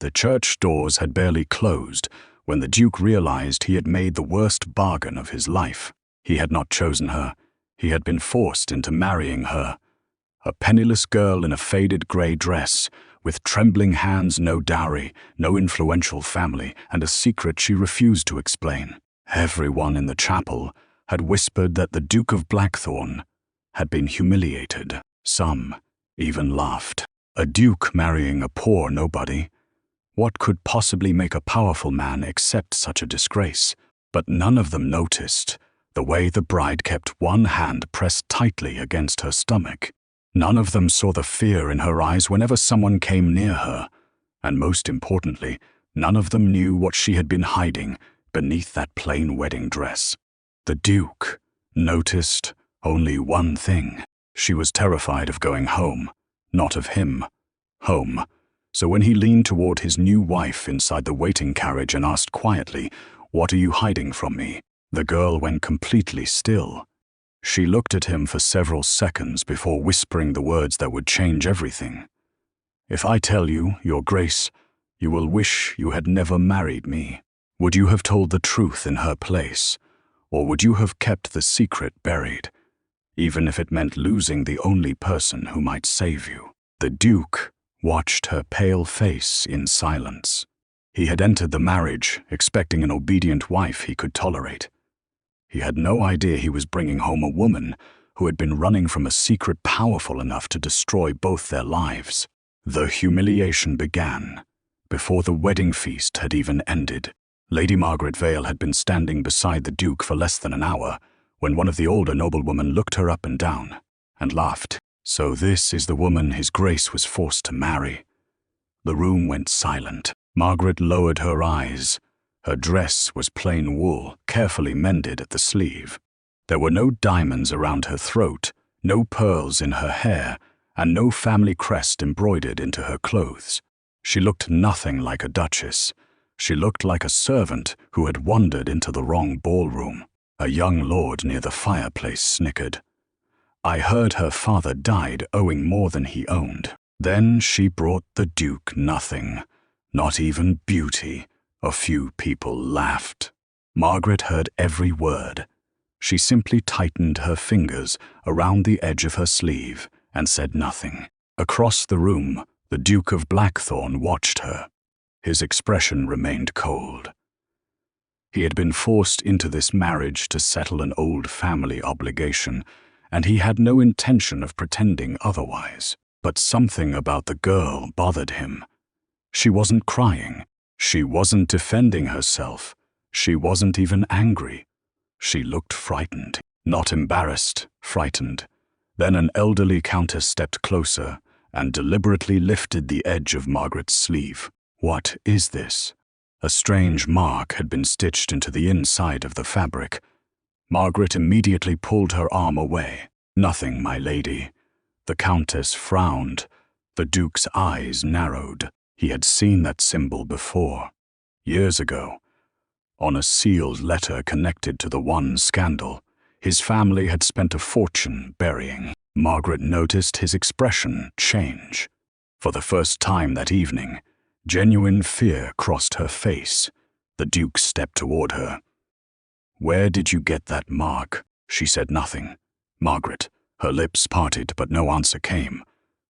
The church doors had barely closed when the Duke realized he had made the worst bargain of his life. He had not chosen her. He had been forced into marrying her. A penniless girl in a faded grey dress, with trembling hands, no dowry, no influential family, and a secret she refused to explain. Everyone in the chapel had whispered that the Duke of Blackthorn had been humiliated. Some even laughed. A duke marrying a poor nobody. What could possibly make a powerful man accept such a disgrace? But none of them noticed the way the bride kept one hand pressed tightly against her stomach. None of them saw the fear in her eyes whenever someone came near her. And most importantly, none of them knew what she had been hiding beneath that plain wedding dress. The Duke noticed only one thing. She was terrified of going home, not of him. Home. So when he leaned toward his new wife inside the waiting carriage and asked quietly, "What are you hiding from me?" the girl went completely still. She looked at him for several seconds before whispering the words that would change everything. "If I tell you, Your Grace, you will wish you had never married me. Would you have told the truth in her place, or would you have kept the secret buried, even if it meant losing the only person who might save you?" The Duke watched her pale face in silence. He had entered the marriage expecting an obedient wife he could tolerate. He had no idea he was bringing home a woman who had been running from a secret powerful enough to destroy both their lives. The humiliation began before the wedding feast had even ended. Lady Margaret Vale had been standing beside the Duke for less than an hour when one of the older noblewomen looked her up and down and laughed. "So this is the woman His Grace was forced to marry." The room went silent. Margaret lowered her eyes. Her dress was plain wool, carefully mended at the sleeve. There were no diamonds around her throat, no pearls in her hair, and no family crest embroidered into her clothes. She looked nothing like a duchess. She looked like a servant who had wandered into the wrong ballroom. A young lord near the fireplace snickered. "I heard her father died owing more than he owned." Then she brought the Duke nothing, not even beauty. A few people laughed. Margaret heard every word. She simply tightened her fingers around the edge of her sleeve and said nothing. Across the room, the Duke of Blackthorn watched her. His expression remained cold. He had been forced into this marriage to settle an old family obligation, and he had no intention of pretending otherwise. But something about the girl bothered him. She wasn't crying. She wasn't defending herself. She wasn't even angry. She looked frightened. Not embarrassed, frightened. Then an elderly countess stepped closer and deliberately lifted the edge of Margaret's sleeve. "What is this?" A strange mark had been stitched into the inside of the fabric. Margaret immediately pulled her arm away. "Nothing, my lady." The countess frowned. The Duke's eyes narrowed. He had seen that symbol before, years ago, on a sealed letter connected to the one scandal his family had spent a fortune burying. Margaret noticed his expression change. For the first time that evening, genuine fear crossed her face. The Duke stepped toward her. "Where did you get that mark?" She said nothing. Margaret, her lips parted, but no answer came.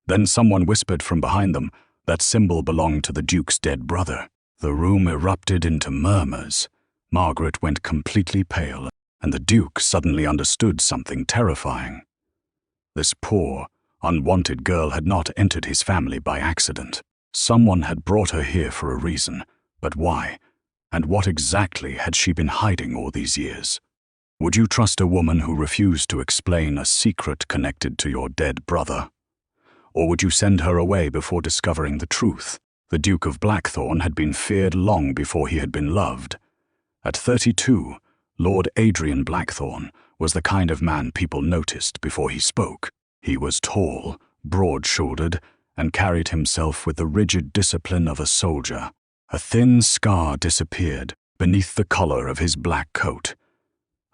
Then someone whispered from behind them, "That symbol belonged to the Duke's dead brother." The room erupted into murmurs. Margaret went completely pale, and the Duke suddenly understood something terrifying. This poor, unwanted girl had not entered his family by accident. Someone had brought her here for a reason, but why? And what exactly had she been hiding all these years? Would you trust a woman who refused to explain a secret connected to your dead brother? Or would you send her away before discovering the truth? The Duke of Blackthorn had been feared long before he had been loved. At 32, Lord Adrian Blackthorn was the kind of man people noticed before he spoke. He was tall, broad-shouldered, and carried himself with the rigid discipline of a soldier. A thin scar disappeared beneath the collar of his black coat.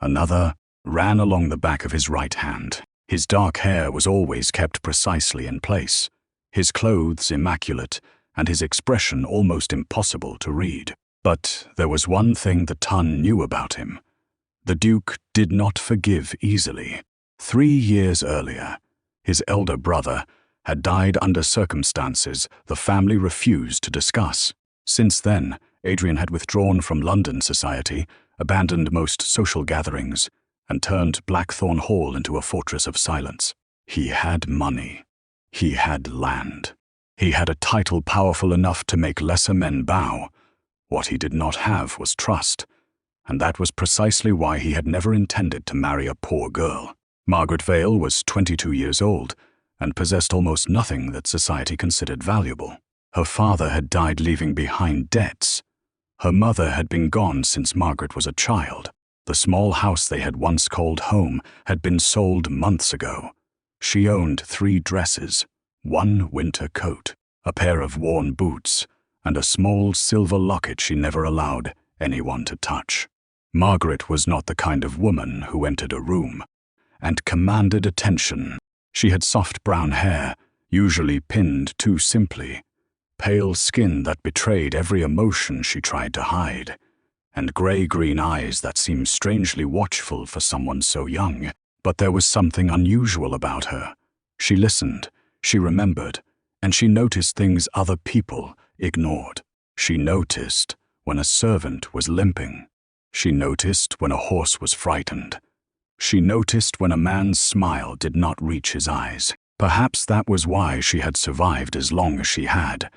Another ran along the back of his right hand. His dark hair was always kept precisely in place. His clothes immaculate, and his expression almost impossible to read. But there was one thing the ton knew about him. The Duke did not forgive easily. 3 years earlier, his elder brother had died under circumstances the family refused to discuss. Since then, Adrian had withdrawn from London society, abandoned most social gatherings, and turned Blackthorn Hall into a fortress of silence. He had money. He had land. He had a title powerful enough to make lesser men bow. What he did not have was trust, and that was precisely why he had never intended to marry a poor girl. Margaret Vale was 22 years old and possessed almost nothing that society considered valuable. Her father had died leaving behind debts. Her mother had been gone since Margaret was a child. The small house they had once called home had been sold months ago. She owned 3 dresses, 1 winter coat, a pair of worn boots, and a small silver locket she never allowed anyone to touch. Margaret was not the kind of woman who entered a room and commanded attention. She had soft brown hair, usually pinned too simply, pale skin that betrayed every emotion she tried to hide, and gray-green eyes that seemed strangely watchful for someone so young. But there was something unusual about her. She listened, she remembered, and she noticed things other people ignored. She noticed when a servant was limping. She noticed when a horse was frightened. She noticed when a man's smile did not reach his eyes. Perhaps that was why she had survived as long as she had,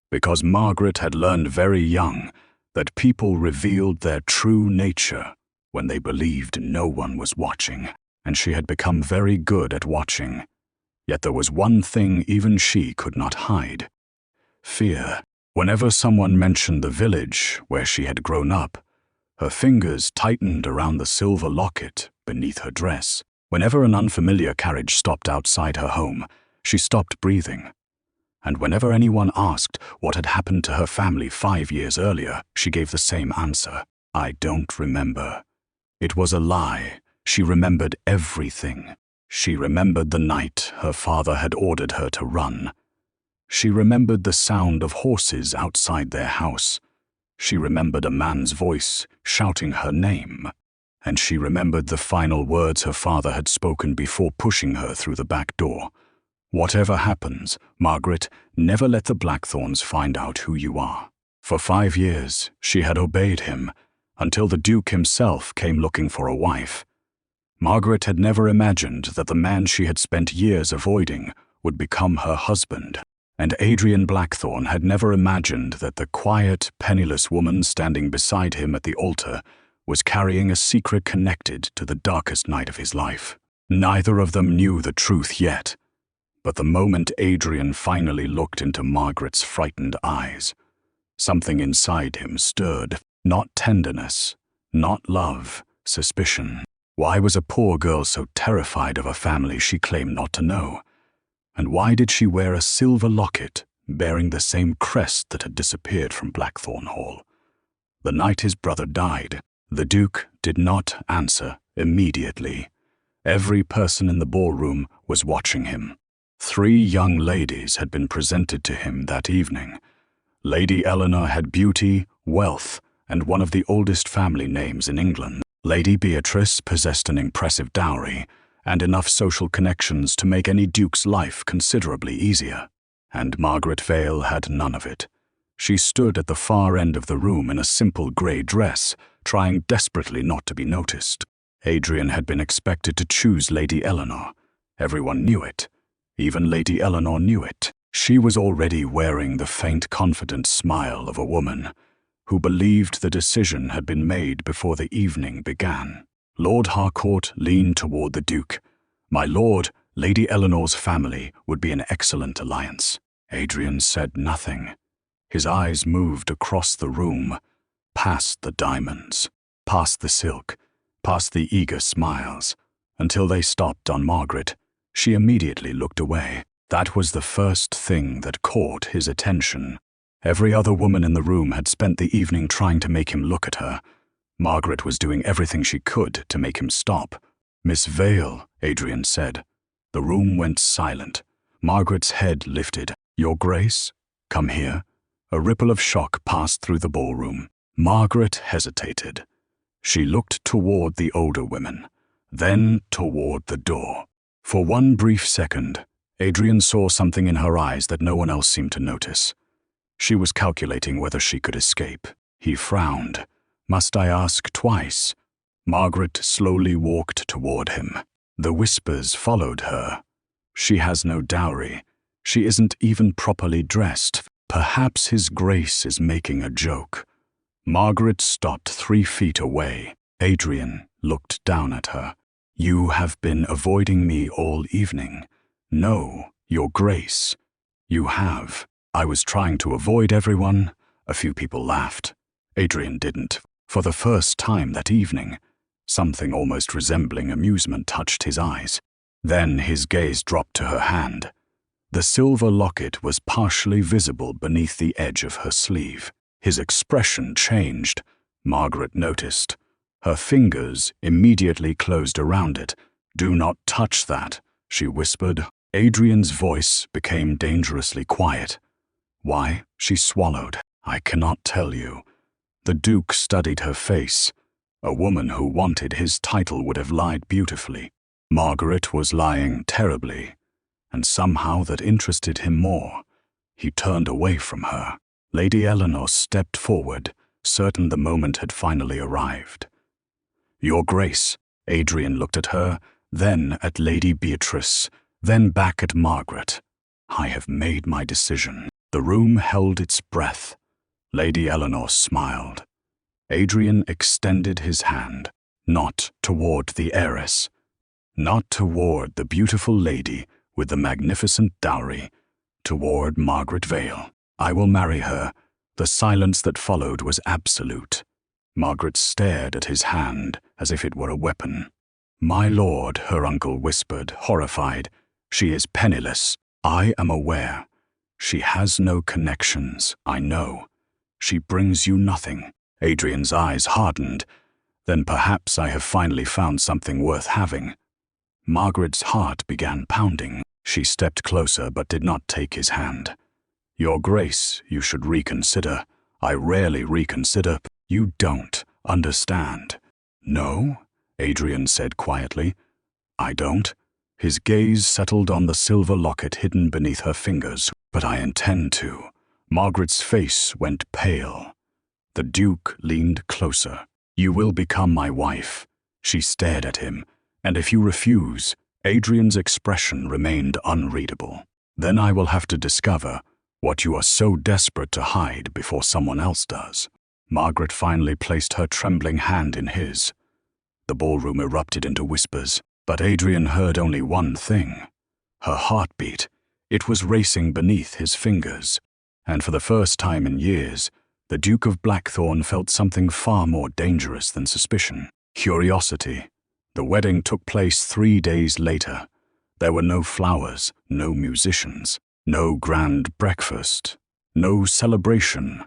because Margaret had learned very young that people revealed their true nature when they believed no one was watching, and she had become very good at watching. Yet there was one thing even she could not hide: fear. Whenever someone mentioned the village where she had grown up, her fingers tightened around the silver locket beneath her dress. Whenever an unfamiliar carriage stopped outside her home, she stopped breathing. And whenever anyone asked what had happened to her family 5 years earlier, she gave the same answer: "I don't remember." It was a lie. She remembered everything. She remembered the night her father had ordered her to run. She remembered the sound of horses outside their house. She remembered a man's voice shouting her name. And she remembered the final words her father had spoken before pushing her through the back door: "Whatever happens, Margaret, never let the Blackthorns find out who you are." For 5 years, she had obeyed him, until the Duke himself came looking for a wife. Margaret had never imagined that the man she had spent years avoiding would become her husband, and Adrian Blackthorn had never imagined that the quiet, penniless woman standing beside him at the altar was carrying a secret connected to the darkest night of his life. Neither of them knew the truth yet, but the moment Adrian finally looked into Margaret's frightened eyes, something inside him stirred. Not tenderness, not love, suspicion. Why was a poor girl so terrified of a family she claimed not to know? And why did she wear a silver locket bearing the same crest that had disappeared from Blackthorn Hall? The night his brother died, the Duke did not answer immediately. Every person in the ballroom was watching him. 3 young ladies had been presented to him that evening. Lady Eleanor had beauty, wealth, and one of the oldest family names in England. Lady Beatrice possessed an impressive dowry and enough social connections to make any duke's life considerably easier. And Margaret Vale had none of it. She stood at the far end of the room in a simple grey dress, trying desperately not to be noticed. Adrian had been expected to choose Lady Eleanor. Everyone knew it. Even Lady Eleanor knew it. She was already wearing the faint, confident smile of a woman who believed the decision had been made before the evening began. Lord Harcourt leaned toward the Duke. "My lord, Lady Eleanor's family would be an excellent alliance." Adrian said nothing. His eyes moved across the room, past the diamonds, past the silk, past the eager smiles, until they stopped on Margaret. She immediately looked away. That was the first thing that caught his attention. Every other woman in the room had spent the evening trying to make him look at her. Margaret was doing everything she could to make him stop. "Miss Vale," Adrian said. The room went silent. Margaret's head lifted. "Your Grace?" Come here." A ripple of shock passed through the ballroom. Margaret hesitated. She looked toward the older women, then toward the door. For one brief second, Adrian saw something in her eyes that no one else seemed to notice. She was calculating whether she could escape. He frowned. "Must I ask twice?" Margaret slowly walked toward him. The whispers followed her. "She has no dowry. She isn't even properly dressed. Perhaps His Grace is making a joke." Margaret stopped 3 feet away. Adrian looked down at her. "You have been avoiding me all evening." "No, Your Grace." "You have." "I was trying to avoid everyone." A few people laughed. Adrian didn't. For the first time that evening, something almost resembling amusement touched his eyes. Then his gaze dropped to her hand. The silver locket was partially visible beneath the edge of her sleeve. His expression changed. Margaret noticed. Her fingers immediately closed around it. "Do not touch that," she whispered. Adrian's voice became dangerously quiet. "Why?" She swallowed. "I cannot tell you." The Duke studied her face. A woman who wanted his title would have lied beautifully. Margaret was lying terribly, and somehow that interested him more. He turned away from her. Lady Eleanor stepped forward, certain the moment had finally arrived. "Your Grace." Adrian looked at her, then at Lady Beatrice, then back at Margaret. "I have made my decision." The room held its breath. Lady Eleanor smiled. Adrian extended his hand, not toward the heiress, not toward the beautiful lady with the magnificent dowry, toward Margaret Vale. "I will marry her." The silence that followed was absolute. Margaret stared at his hand as if it were a weapon. "My lord," her uncle whispered, horrified. "She is penniless. I am aware. She has no connections, I know. She brings you nothing." Adrian's eyes hardened. "Then perhaps I have finally found something worth having." Margaret's heart began pounding. She stepped closer but did not take his hand. "Your Grace, you should reconsider." "I rarely reconsider." "You don't understand." "No?" Adrian said quietly. "I don't." His gaze settled on the silver locket hidden beneath her fingers. "But I intend to." Margaret's face went pale. The Duke leaned closer. "You will become my wife." She stared at him. "And if you refuse," Adrian's expression remained unreadable. "Then I will have to discover what you are so desperate to hide before someone else does." Margaret finally placed her trembling hand in his. The ballroom erupted into whispers, but Adrian heard only one thing. Her heartbeat. It was racing beneath his fingers. And for the first time in years, the Duke of Blackthorn felt something far more dangerous than suspicion. Curiosity. The wedding took place 3 days later. There were no flowers, no musicians, no grand breakfast, no celebration.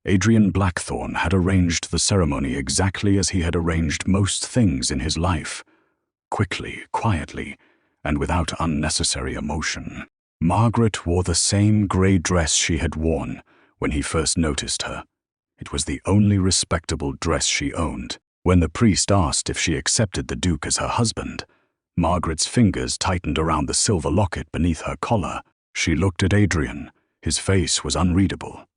Adrian Blackthorn had arranged the ceremony exactly as he had arranged most things in his life. Quickly, quietly, and without unnecessary emotion. Margaret wore the same grey dress she had worn when he first noticed her. It was the only respectable dress she owned. When the priest asked if she accepted the Duke as her husband, Margaret's fingers tightened around the silver locket beneath her collar. She looked at Adrian. His face was unreadable.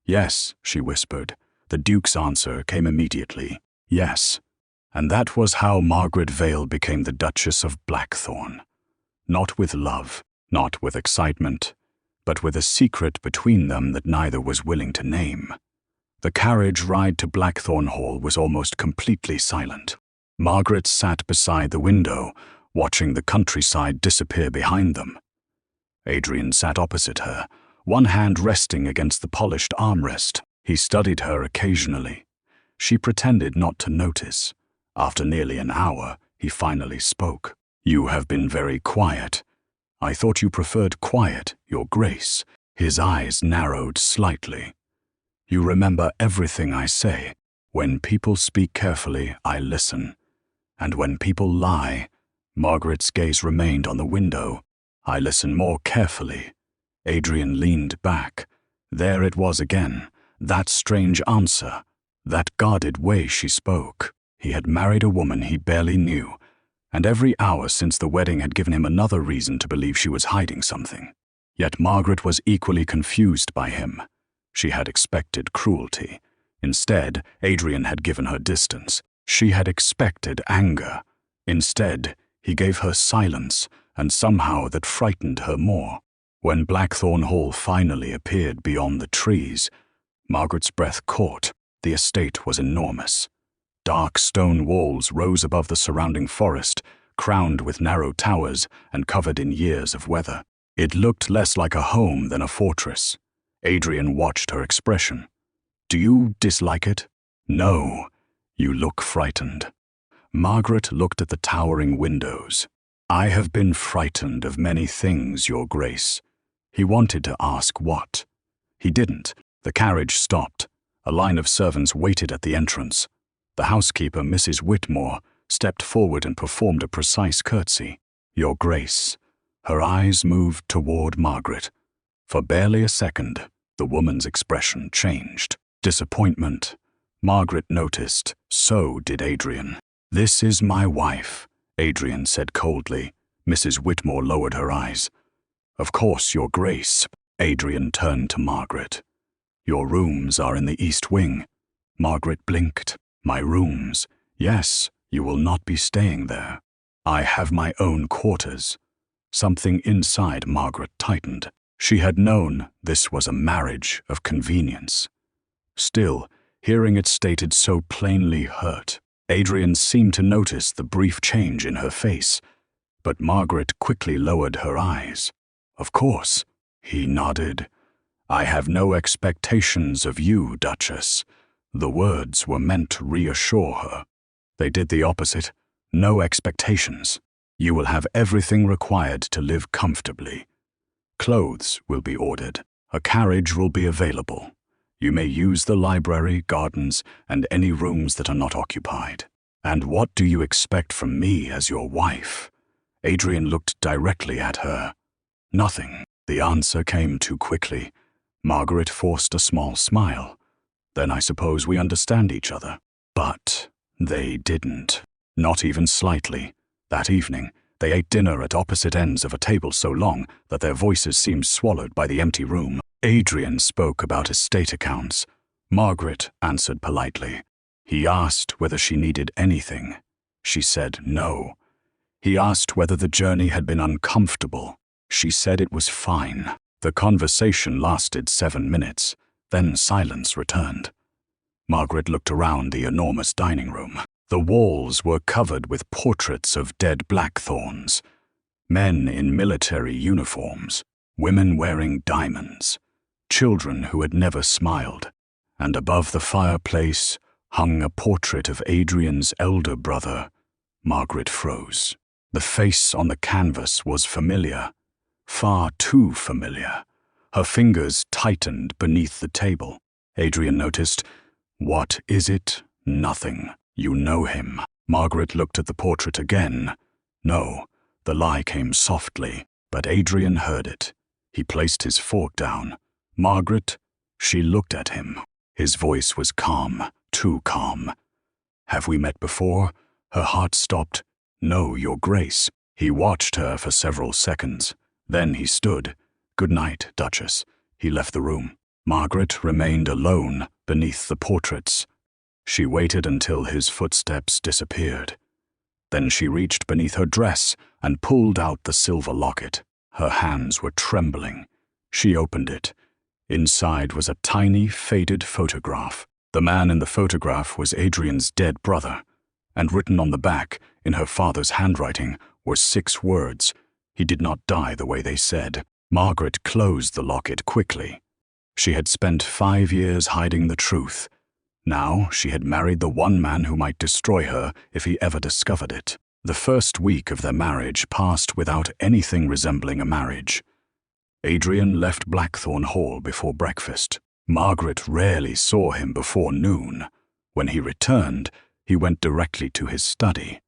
"Yes," she whispered. The Duke's answer came immediately. "Yes." And that was how Margaret Vale became the Duchess of Blackthorn. Not with love, not with excitement, but with a secret between them that neither was willing to name. The carriage ride to Blackthorn Hall was almost completely silent. Margaret sat beside the window, watching the countryside disappear behind them. Adrian sat opposite her, one hand resting against the polished armrest. He studied her occasionally. She pretended not to notice. After nearly an hour, he finally spoke. "You have been very quiet." "I thought you preferred quiet, Your Grace." His eyes narrowed slightly. "You remember everything I say. When people speak carefully, I listen. And when people lie," Margaret's gaze remained on the window, "I listen more carefully." Adrian leaned back. There it was again, that strange answer, that guarded way she spoke. He had married a woman he barely knew, and every hour since the wedding had given him another reason to believe she was hiding something. Yet Margaret was equally confused by him. She had expected cruelty. Instead, Adrian had given her distance. She had expected anger. Instead, he gave her silence, and somehow that frightened her more. When Blackthorn Hall finally appeared beyond the trees, Margaret's breath caught. The estate was enormous. Dark stone walls rose above the surrounding forest, crowned with narrow towers and covered in years of weather. It looked less like a home than a fortress. Adrian watched her expression. "Do you dislike it?" "No. You look frightened." Margaret looked at the towering windows. "I have been frightened of many things, Your Grace." He wanted to ask what. He didn't. The carriage stopped. A line of servants waited at the entrance. The housekeeper, Mrs. Whitmore, stepped forward and performed a precise curtsy. "Your Grace." Her eyes moved toward Margaret. For barely a second, the woman's expression changed. Disappointment. Margaret noticed. So did Adrian. "This is my wife," Adrian said coldly. Mrs. Whitmore lowered her eyes. "Of course, Your Grace." Adrian turned to Margaret. "Your rooms are in the East Wing." Margaret blinked. "My rooms? Yes, you will not be staying there. I have my own quarters." Something inside Margaret tightened. She had known this was a marriage of convenience. Still, hearing it stated so plainly hurt. Adrian seemed to notice the brief change in her face, but Margaret quickly lowered her eyes. "Of course," he nodded. "I have no expectations of you, Duchess." The words were meant to reassure her. They did the opposite. No expectations. You will have everything required to live comfortably. Clothes will be ordered. A carriage will be available. You may use the library, gardens, and any rooms that are not occupied. And what do you expect from me as your wife? Adrian looked directly at her. Nothing. The answer came too quickly. Margaret forced a small smile. "Then I suppose we understand each other." But they didn't. Not even slightly. That evening, they ate dinner at opposite ends of a table so long that their voices seemed swallowed by the empty room. Adrian spoke about estate accounts. Margaret answered politely. He asked whether she needed anything. She said no. He asked whether the journey had been uncomfortable. She said it was fine. The conversation lasted 7 minutes. Then silence returned. Margaret looked around the enormous dining room. The walls were covered with portraits of dead Blackthorns. Men in military uniforms. Women wearing diamonds. Children who had never smiled. And above the fireplace hung a portrait of Adrian's elder brother. Margaret froze. The face on the canvas was familiar. Far too familiar. Her fingers tightened beneath the table. Adrian noticed. "What is it?" "Nothing. You know him." Margaret looked at the portrait again. No, the lie came softly, but Adrian heard it. He placed his fork down. "Margaret." She looked at him. His voice was calm, too calm. "Have we met before?" Her heart stopped. "No, Your Grace." He watched her for several seconds. Then he stood. "Good night, Duchess." He left the room. Margaret remained alone beneath the portraits. She waited until his footsteps disappeared. Then she reached beneath her dress and pulled out the silver locket. Her hands were trembling. She opened it. Inside was a tiny, faded photograph. The man in the photograph was Adrian's dead brother, and written on the back, in her father's handwriting, were 6 words. He did not die the way they said. Margaret closed the locket quickly. She had spent 5 years hiding the truth. Now she had married the one man who might destroy her if he ever discovered it. The first week of their marriage passed without anything resembling a marriage. Adrian left Blackthorn Hall before breakfast. Margaret rarely saw him before noon. When he returned, he went directly to his study.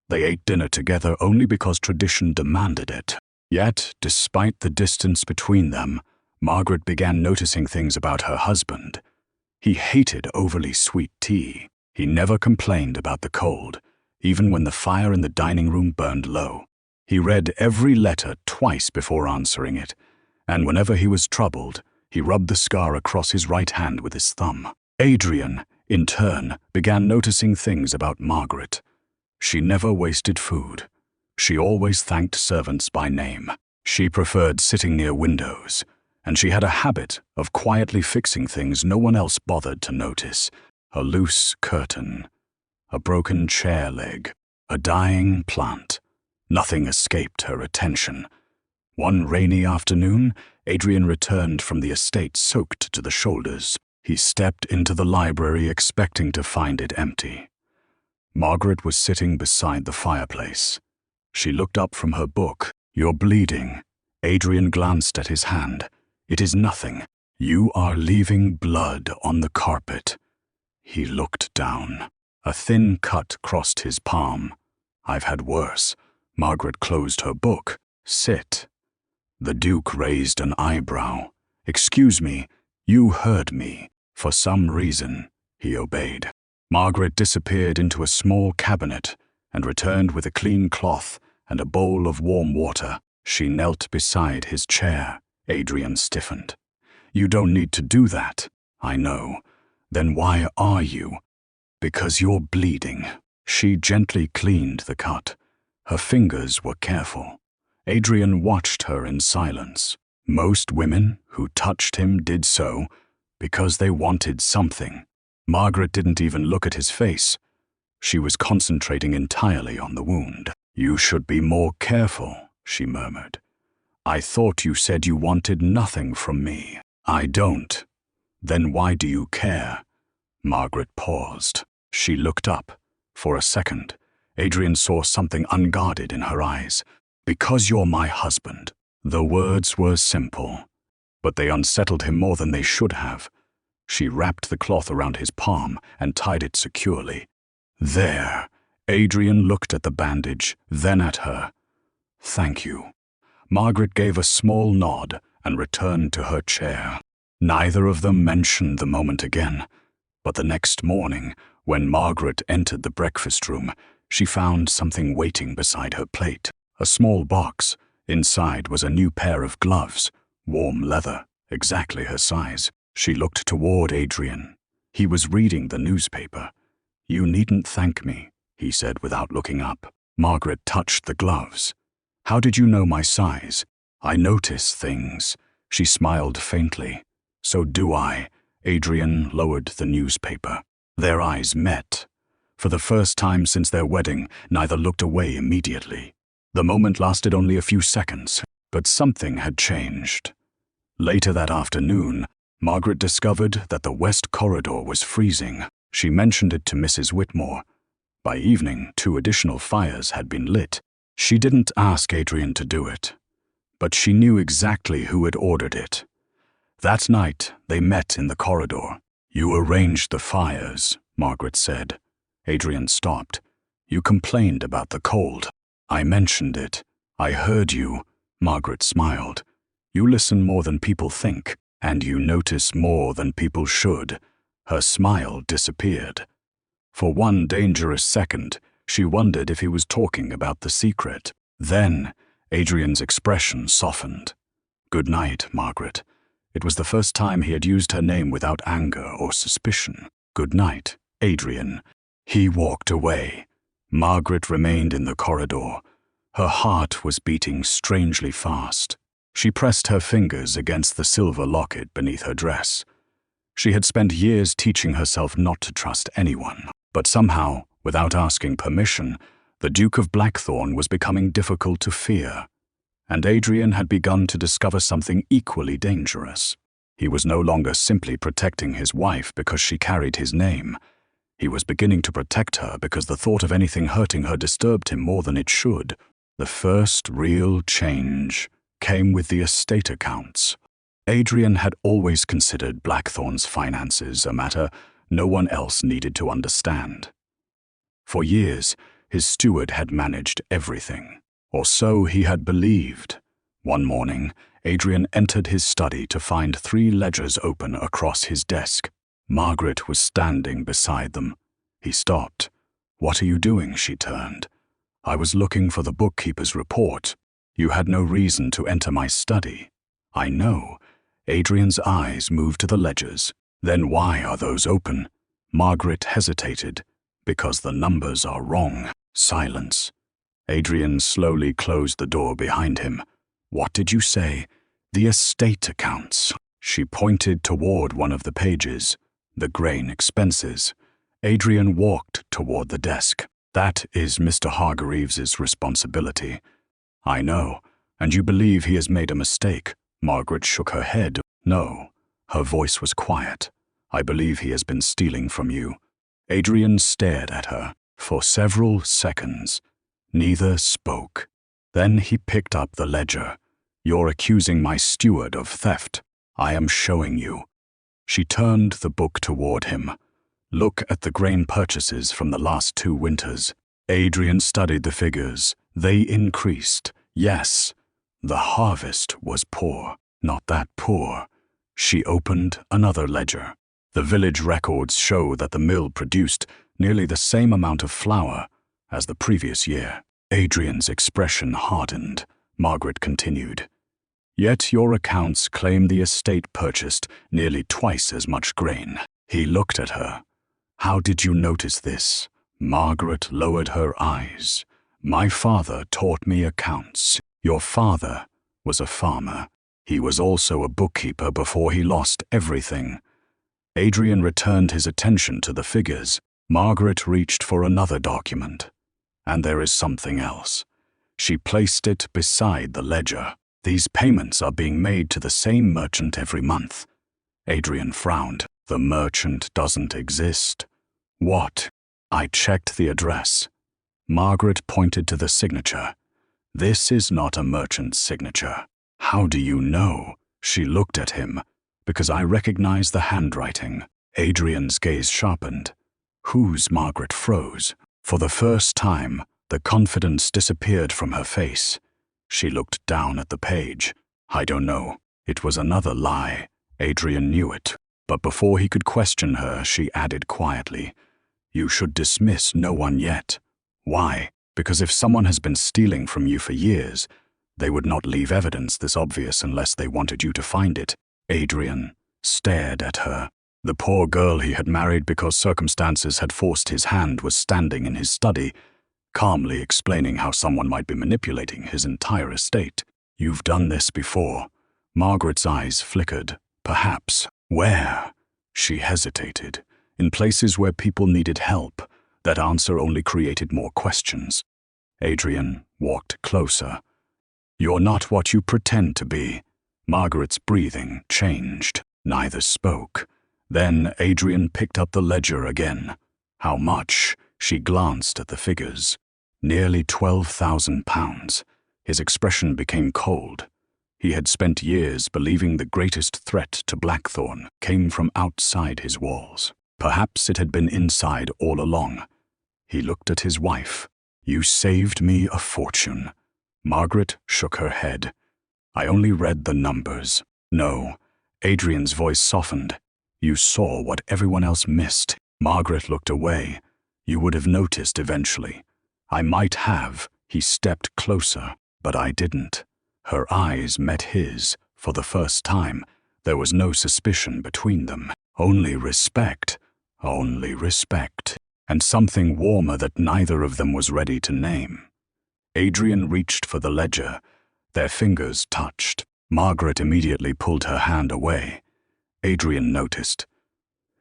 They ate dinner together only because tradition demanded it. Yet, despite the distance between them, Margaret began noticing things about her husband. He hated overly sweet tea. He never complained about the cold, even when the fire in the dining room burned low. He read every letter twice before answering it, and whenever he was troubled, he rubbed the scar across his right hand with his thumb. Adrian, in turn, began noticing things about Margaret. She never wasted food. She always thanked servants by name. She preferred sitting near windows, and she had a habit of quietly fixing things no one else bothered to notice. A loose curtain, a broken chair leg, a dying plant. Nothing escaped her attention. One rainy afternoon, Adrian returned from the estate soaked to the shoulders. He stepped into the library expecting to find it empty. Margaret was sitting beside the fireplace. She looked up from her book. "You're bleeding." Adrian glanced at his hand. "It is nothing. You are leaving blood on the carpet." He looked down. A thin cut crossed his palm. "I've had worse." Margaret closed her book. "Sit." The Duke raised an eyebrow. "Excuse me, you heard me." For some reason, he obeyed. Margaret disappeared into a small cabinet and returned with a clean cloth and a bowl of warm water. She knelt beside his chair. Adrian stiffened. "You don't need to do that." "I know." "Then why are you?" "Because you're bleeding." She gently cleaned the cut. Her fingers were careful. Adrian watched her in silence. Most women who touched him did so because they wanted something. Margaret didn't even look at his face. She was concentrating entirely on the wound. "You should be more careful," she murmured. "I thought you said you wanted nothing from me." "I don't." "Then why do you care?" Margaret paused. She looked up. For a second, Adrian saw something unguarded in her eyes. "Because you're my husband." The words were simple, but they unsettled him more than they should have. She wrapped the cloth around his palm and tied it securely. "There." Adrian looked at the bandage, then at her. "Thank you." Margaret gave a small nod and returned to her chair. Neither of them mentioned the moment again, but the next morning, when Margaret entered the breakfast room, she found something waiting beside her plate. A small box. Inside was a new pair of gloves, warm leather, exactly her size. She looked toward Adrian. He was reading the newspaper. "You needn't thank me," he said without looking up. Margaret touched the gloves. "How did you know my size?" "I notice things." She smiled faintly. "So do I." Adrian lowered the newspaper. Their eyes met. For the first time since their wedding, neither looked away immediately. The moment lasted only a few seconds, but something had changed. Later that afternoon, Margaret discovered that the west corridor was freezing. She mentioned it to Mrs. Whitmore. By evening, 2 additional fires had been lit. She didn't ask Adrian to do it, but she knew exactly who had ordered it. That night, they met in the corridor. "You arranged the fires," Margaret said. Adrian stopped. "You complained about the cold." "I mentioned it. I heard you." Margaret smiled. "You listen more than people think, and you notice more than people should." Her smile disappeared. For one dangerous second, she wondered if he was talking about the secret. Then, Adrian's expression softened. "Good night, Margaret." It was the first time he had used her name without anger or suspicion. "Good night, Adrian." He walked away. Margaret remained in the corridor. Her heart was beating strangely fast. She pressed her fingers against the silver locket beneath her dress. She had spent years teaching herself not to trust anyone, but somehow, without asking permission, the Duke of Blackthorn was becoming difficult to fear, and Adrian had begun to discover something equally dangerous. He was no longer simply protecting his wife because she carried his name. He was beginning to protect her because the thought of anything hurting her disturbed him more than it should. The first real change came with the estate accounts. Adrian had always considered Blackthorn's finances a matter no one else needed to understand. For years, his steward had managed everything, or so he had believed. One morning, Adrian entered his study to find 3 ledgers open across his desk. Margaret was standing beside them. He stopped. "What are you doing?" she turned. "I was looking for the bookkeeper's report. You had no reason to enter my study." "I know." Adrian's eyes moved to the ledgers. "Then why are those open?" Margaret hesitated. "Because the numbers are wrong." Silence. Adrian slowly closed the door behind him. "What did you say?" "The estate accounts." She pointed toward one of the pages. "The grain expenses." Adrian walked toward the desk. "That is Mr. Hargreaves's responsibility." "I know. And you believe he has made a mistake?" Margaret shook her head. "No." Her voice was quiet. "I believe he has been stealing from you." Adrian stared at her. For several seconds, neither spoke. Then he picked up the ledger. "You're accusing my steward of theft. I am showing you." She turned the book toward him. "Look at the grain purchases from the last 2 winters." Adrian studied the figures. They increased. Yes, the harvest was poor. Not that poor. She opened another ledger. The village records show that the mill produced nearly the same amount of flour as the previous year. Adrian's expression hardened. Margaret continued. "Yet your accounts claim the estate purchased nearly twice as much grain." He looked at her. "How did you notice this?" Margaret lowered her eyes. "My father taught me accounts." "Your father was a farmer. He was also a bookkeeper before he lost everything." Adrian returned his attention to the figures. Margaret reached for another document. "And there is something else." She placed it beside the ledger. "These payments are being made to the same merchant every month." Adrian frowned. "The merchant doesn't exist." "What?" "I checked the address." Margaret pointed to the signature. "This is not a merchant's signature." "How do you know?" She looked at him. "Because I recognize the handwriting." Adrian's gaze sharpened. "Whose?" Margaret froze. For the first time, the confidence disappeared from her face. She looked down at the page. "I don't know." It was another lie. Adrian knew it. But before he could question her, she added quietly, "You should dismiss no one yet." "Why?" "Because if someone has been stealing from you for years, they would not leave evidence this obvious unless they wanted you to find it." Adrian stared at her. The poor girl he had married because circumstances had forced his hand was standing in his study, calmly explaining how someone might be manipulating his entire estate. "You've done this before." Margaret's eyes flickered. "Perhaps." "Where?" She hesitated. "In places where people needed help." That answer only created more questions. Adrian walked closer. "You're not what you pretend to be." Margaret's breathing changed. Neither spoke. Then Adrian picked up the ledger again. "How much?" She glanced at the figures. "Nearly £12,000. His expression became cold. He had spent years believing the greatest threat to Blackthorn came from outside his walls. Perhaps it had been inside all along. He looked at his wife. "You saved me a fortune." Margaret shook her head. "I only read the numbers." "No." Adrian's voice softened. "You saw what everyone else missed." Margaret looked away. "You would have noticed eventually." "I might have." He stepped closer, but I didn't. Her eyes met his. For the first time, there was no suspicion between them. Only respect. Only respect. And something warmer that neither of them was ready to name. Adrian reached for the ledger. Their fingers touched. Margaret immediately pulled her hand away. Adrian noticed.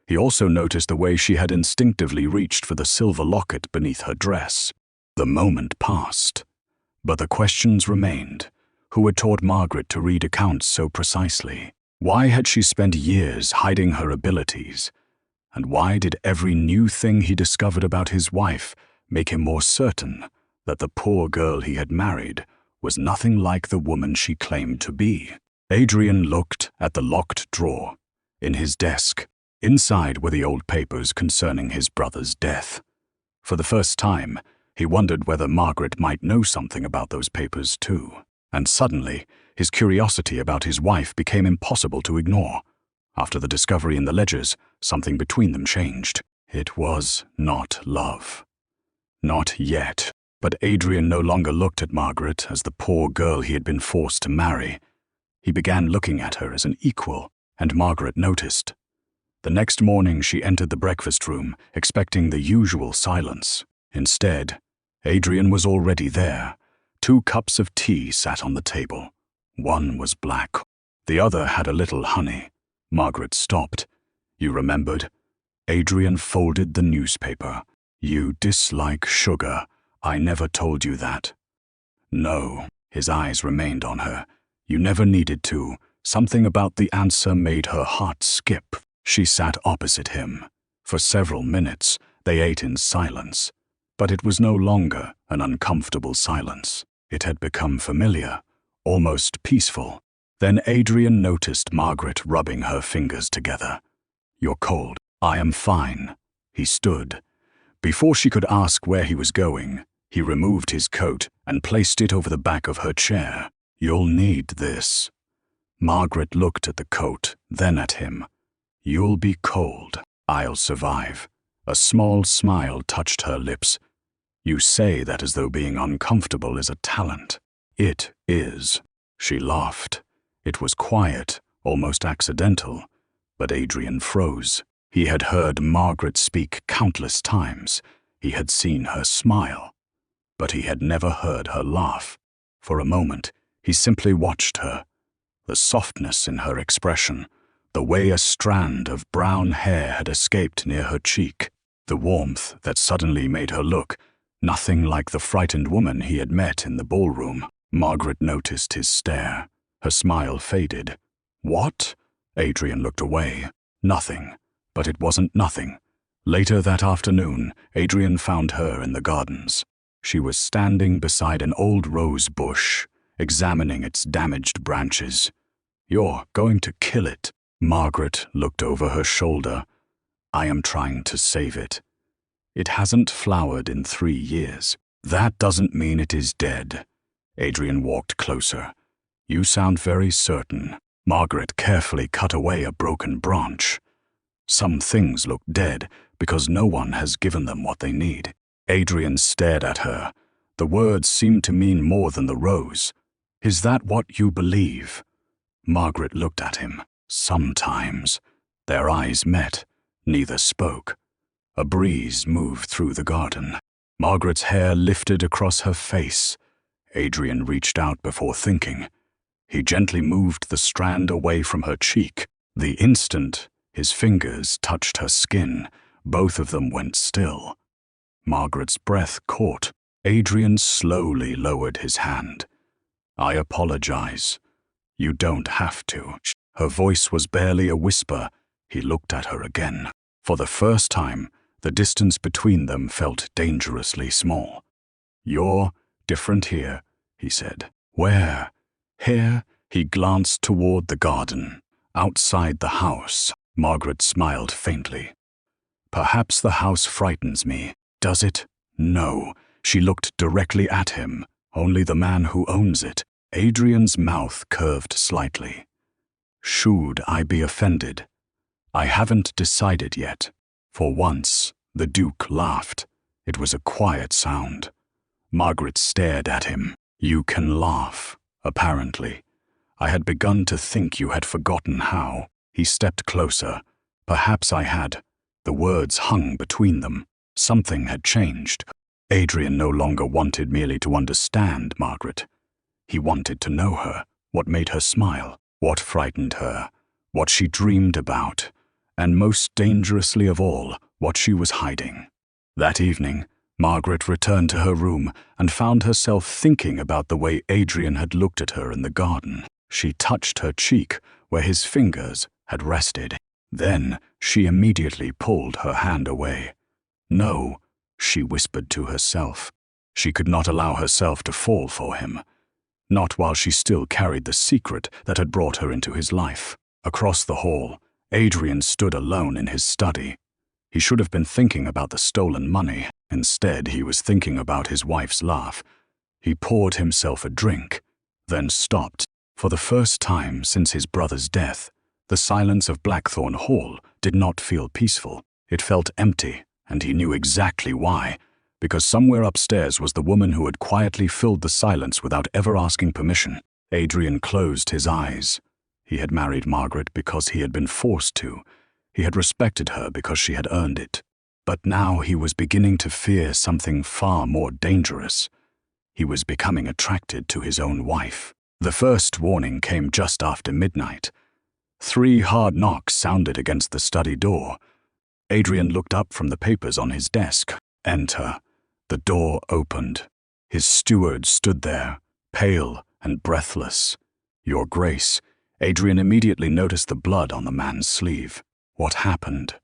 He also noticed the way she had instinctively reached for the silver locket beneath her dress. The moment passed. But the questions remained. Who had taught Margaret to read accounts so precisely? Why had she spent years hiding her abilities? And why did every new thing he discovered about his wife make him more certain that the poor girl he had married was nothing like the woman she claimed to be? Adrian looked at the locked drawer in his desk. Inside were the old papers concerning his brother's death. For the first time, he wondered whether Margaret might know something about those papers too. And suddenly, his curiosity about his wife became impossible to ignore. After the discovery in the ledgers, something between them changed. It was not love. Not yet. But Adrian no longer looked at Margaret as the poor girl he had been forced to marry. He began looking at her as an equal, and Margaret noticed. The next morning she entered the breakfast room, expecting the usual silence. Instead, Adrian was already there. 2 cups of tea sat on the table. One was black. The other had a little honey. Margaret stopped. "You remembered?" Adrian folded the newspaper. "You dislike sugar. I never told you that." "No." His eyes remained on her. "You never needed to." Something about the answer made her heart skip. She sat opposite him. For several minutes, they ate in silence. But it was no longer an uncomfortable silence. It had become familiar, almost peaceful. Then Adrian noticed Margaret rubbing her fingers together. "You're cold." "I am fine." He stood. Before she could ask where he was going, he removed his coat and placed it over the back of her chair. "You'll need this." Margaret looked at the coat, then at him. "You'll be cold. I'll survive." A small smile touched her lips. "You say that as though being uncomfortable is a talent." "It is." She laughed. It was quiet, almost accidental, but Adrian froze. He had heard Margaret speak countless times. He had seen her smile. But he had never heard her laugh. For a moment, he simply watched her. The softness in her expression, the way a strand of brown hair had escaped near her cheek, the warmth that suddenly made her look nothing like the frightened woman he had met in the ballroom. Margaret noticed his stare. Her smile faded. "What?" Adrian looked away. "Nothing." But it wasn't nothing. Later that afternoon, Adrian found her in the gardens. She was standing beside an old rose bush, examining its damaged branches. "You're going to kill it." Margaret looked over her shoulder. "I am trying to save it. It hasn't flowered in 3 years. That doesn't mean it is dead." Adrian walked closer. "You sound very certain." Margaret carefully cut away a broken branch. "Some things look dead because no one has given them what they need." Adrian stared at her. The words seemed to mean more than the rose. "Is that what you believe?" Margaret looked at him. "Sometimes." Their eyes met. Neither spoke. A breeze moved through the garden. Margaret's hair lifted across her face. Adrian reached out before thinking. He gently moved the strand away from her cheek. The instant his fingers touched her skin, both of them went still. Margaret's breath caught. Adrian slowly lowered his hand. "I apologize. You don't have to." Her voice was barely a whisper. He looked at her again. For the first time, the distance between them felt dangerously small. "You're different here," he said. "Where?" "Here." He glanced toward the garden. "Outside the house." Margaret smiled faintly. "Perhaps the house frightens me." "Does it?" "No." She looked directly at him. "Only the man who owns it." Adrian's mouth curved slightly. "Should I be offended?" "I haven't decided yet." For once, the Duke laughed. It was a quiet sound. Margaret stared at him. "You can laugh, apparently. I had begun to think you had forgotten how." He stepped closer. "Perhaps I had." The words hung between them. Something had changed. Adrian no longer wanted merely to understand Margaret. He wanted to know her, what made her smile, what frightened her, what she dreamed about, and most dangerously of all, what she was hiding. That evening, Margaret returned to her room and found herself thinking about the way Adrian had looked at her in the garden. She touched her cheek where his fingers had rested. Then she immediately pulled her hand away. "No," she whispered to herself. She could not allow herself to fall for him. Not while she still carried the secret that had brought her into his life. Across the hall, Adrian stood alone in his study. He should have been thinking about the stolen money. Instead, he was thinking about his wife's laugh. He poured himself a drink. then stopped. For the first time since his brother's death, the silence of Blackthorn Hall did not feel peaceful. It felt empty, and he knew exactly why, because somewhere upstairs was the woman who had quietly filled the silence without ever asking permission. Adrian closed his eyes. He had married Margaret because he had been forced to. He had respected her because she had earned it. But now he was beginning to fear something far more dangerous. He was becoming attracted to his own wife. The first warning came just after midnight. 3 hard knocks sounded against the study door. Adrian looked up from the papers on his desk. Enter. The door opened. His steward stood there, pale and breathless. "Your Grace." Adrian immediately noticed the blood on the man's sleeve. What happened?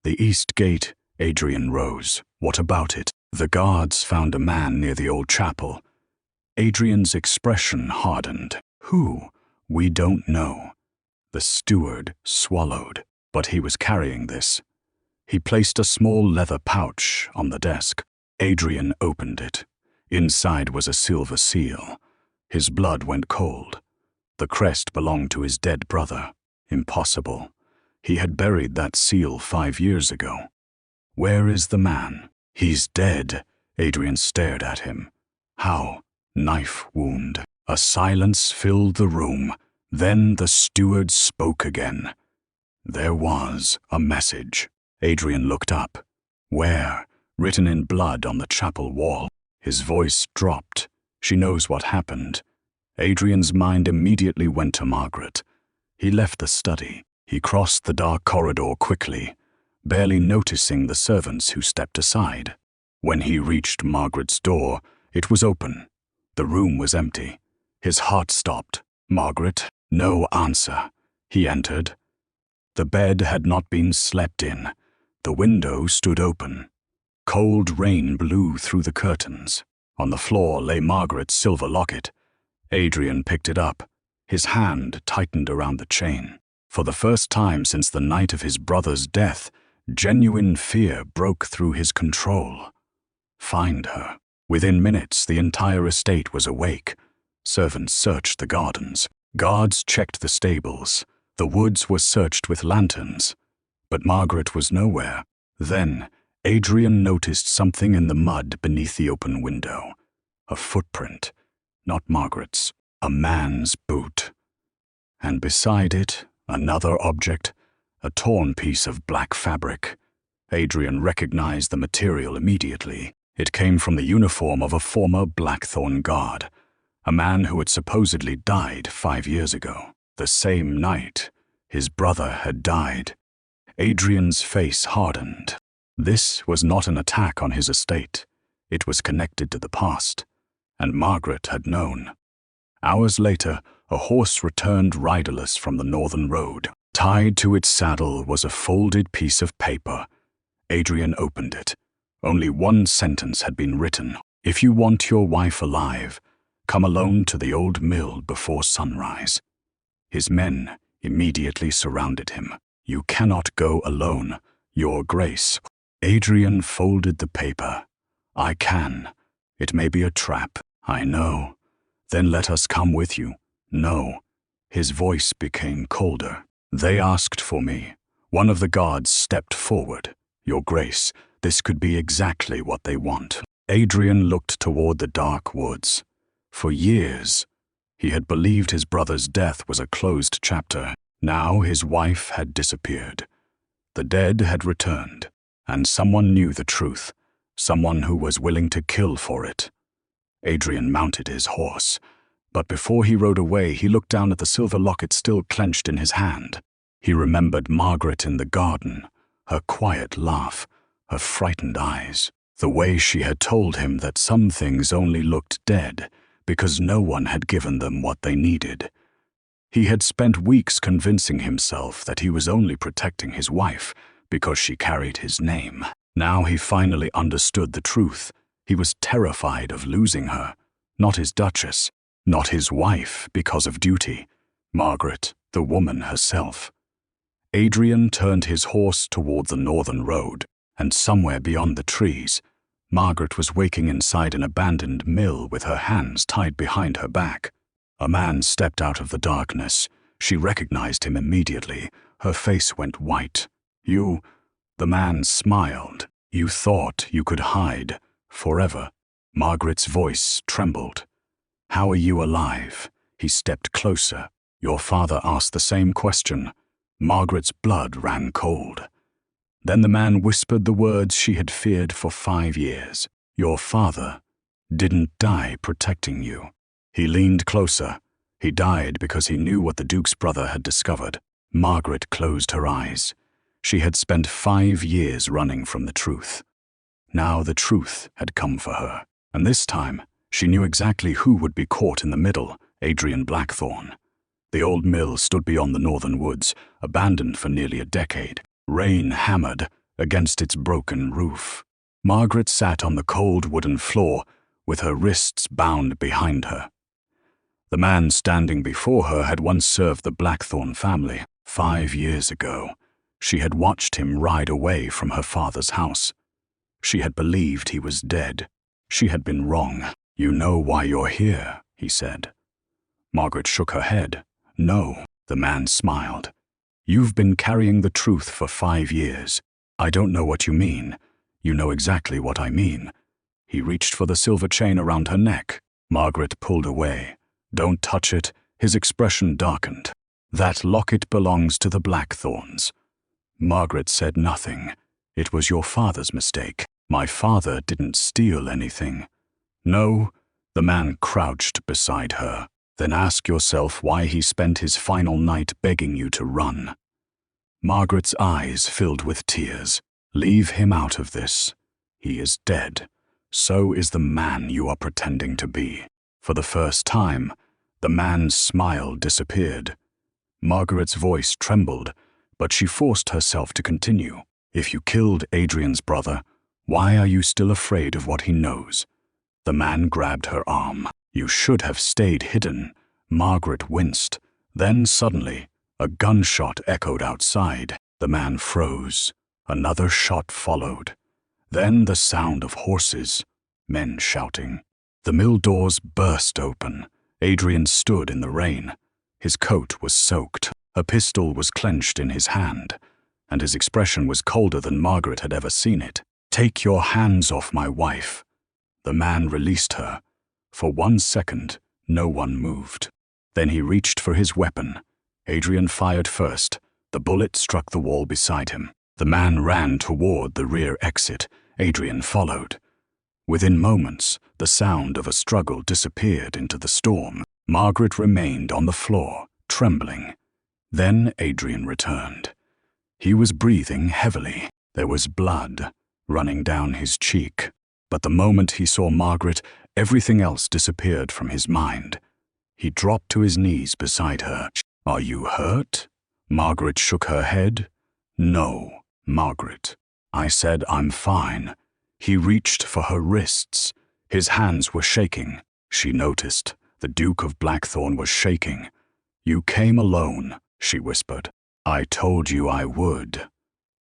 "The east gate." Adrian rose. "What about it?" "The guards found a man near the old chapel." Adrian's expression hardened. "Who?" "We don't know." The steward swallowed, but he was carrying this. He placed a small leather pouch on the desk. Adrian opened it. Inside was a silver seal. His blood went cold. The crest belonged to his dead brother. Impossible. He had buried that seal 5 years ago. "Where is the man?" "He's dead." Adrian stared at him. "How?" "Knife wound." A silence filled the room. Then the steward spoke again. There was a message. Adrian looked up. "Where?" Written in blood on the chapel wall. His voice dropped. "She knows what happened." Adrian's mind immediately went to Margaret. He left the study. He crossed the dark corridor quickly, barely noticing the servants who stepped aside. When he reached Margaret's door, it was open. The room was empty. His heart stopped. "Margaret?" No answer. He entered. The bed had not been slept in. The window stood open. Cold rain blew through the curtains. On the floor lay Margaret's silver locket. Adrian picked it up. His hand tightened around the chain. For the first time since the night of his brother's death, genuine fear broke through his control. Find her. Within minutes, the entire estate was awake. Servants searched the gardens. Guards checked the stables. The woods were searched with lanterns. But Margaret was nowhere. Then, Adrian noticed something in the mud beneath the open window. A footprint. Not Margaret's. A man's boot. And beside it, another object. A torn piece of black fabric. Adrian recognized the material immediately. It came from the uniform of a former Blackthorn guard. A man who had supposedly died 5 years ago. The same night, his brother had died. Adrian's face hardened. This was not an attack on his estate. It was connected to the past, and Margaret had known. Hours later, a horse returned riderless from the northern road. Tied to its saddle was a folded piece of paper. Adrian opened it. Only one sentence had been written. "If you want your wife alive, come alone to the old mill before sunrise." His men immediately surrounded him. "You cannot go alone, Your Grace." Adrian folded the paper. "I can. It may be a trap." "I know." "Then let us come with you." "No." His voice became colder. "They asked for me." One of the guards stepped forward. "Your Grace, this could be exactly what they want." Adrian looked toward the dark woods. For years, he had believed his brother's death was a closed chapter. Now his wife had disappeared. The dead had returned, and someone knew the truth, someone who was willing to kill for it. Adrian mounted his horse, but before he rode away, he looked down at the silver locket still clenched in his hand. He remembered Margaret in the garden, her quiet laugh, her frightened eyes, the way she had told him that some things only looked dead because no one had given them what they needed. He had spent weeks convincing himself that he was only protecting his wife because she carried his name. Now he finally understood the truth. He was terrified of losing her, not his Duchess, not his wife because of duty, Margaret, the woman herself. Adrian turned his horse toward the northern road, and somewhere beyond the trees, Margaret was waking inside an abandoned mill with her hands tied behind her back. A man stepped out of the darkness. She recognized him immediately. Her face went white. "You—" The man smiled. "You thought you could hide forever." Margaret's voice trembled. "How are you alive?" He stepped closer. "Your father asked the same question." Margaret's blood ran cold. Then the man whispered the words she had feared for 5 years. "Your father didn't die protecting you." He leaned closer. "He died because he knew what the Duke's brother had discovered." Margaret closed her eyes. She had spent 5 years running from the truth. Now the truth had come for her, and this time she knew exactly who would be caught in the middle: Adrian Blackthorn. The old mill stood beyond the northern woods, abandoned for nearly a decade. Rain hammered against its broken roof. Margaret sat on the cold wooden floor, with her wrists bound behind her. The man standing before her had once served the Blackthorn family. 5 years ago, she had watched him ride away from her father's house. She had believed he was dead. She had been wrong. "You know why you're here," he said. Margaret shook her head. "No," the man smiled. "You've been carrying the truth for 5 years. I don't know what you mean. You know exactly what I mean." He reached for the silver chain around her neck. Margaret pulled away. "Don't touch it." His expression darkened. "That locket belongs to the Blackthorns." Margaret said nothing. "It was your father's mistake. My father didn't steal anything." "No." The man crouched beside her. "Then ask yourself why he spent his final night begging you to run." Margaret's eyes filled with tears. "Leave him out of this. He is dead. So is the man you are pretending to be." For the first time, the man's smile disappeared. Margaret's voice trembled, but she forced herself to continue. "If you killed Adrian's brother, why are you still afraid of what he knows?" The man grabbed her arm. "You should have stayed hidden." Margaret winced. Then suddenly, a gunshot echoed outside. The man froze. Another shot followed. Then the sound of horses, men shouting. The mill doors burst open. Adrian stood in the rain. His coat was soaked. A pistol was clenched in his hand, and his expression was colder than Margaret had ever seen it. "Take your hands off my wife." The man released her. For 1 second, no one moved. Then he reached for his weapon. Adrian fired first. The bullet struck the wall beside him. The man ran toward the rear exit. Adrian followed. Within moments, the sound of a struggle disappeared into the storm. Margaret remained on the floor, trembling. Then Adrian returned. He was breathing heavily. There was blood running down his cheek. But the moment he saw Margaret, everything else disappeared from his mind. He dropped to his knees beside her. "Are you hurt?" Margaret shook her head. "No, Margaret." I said, "I'm fine." He reached for her wrists. His hands were shaking. She noticed. The Duke of Blackthorn was shaking. "You came alone," she whispered. "I told you I would.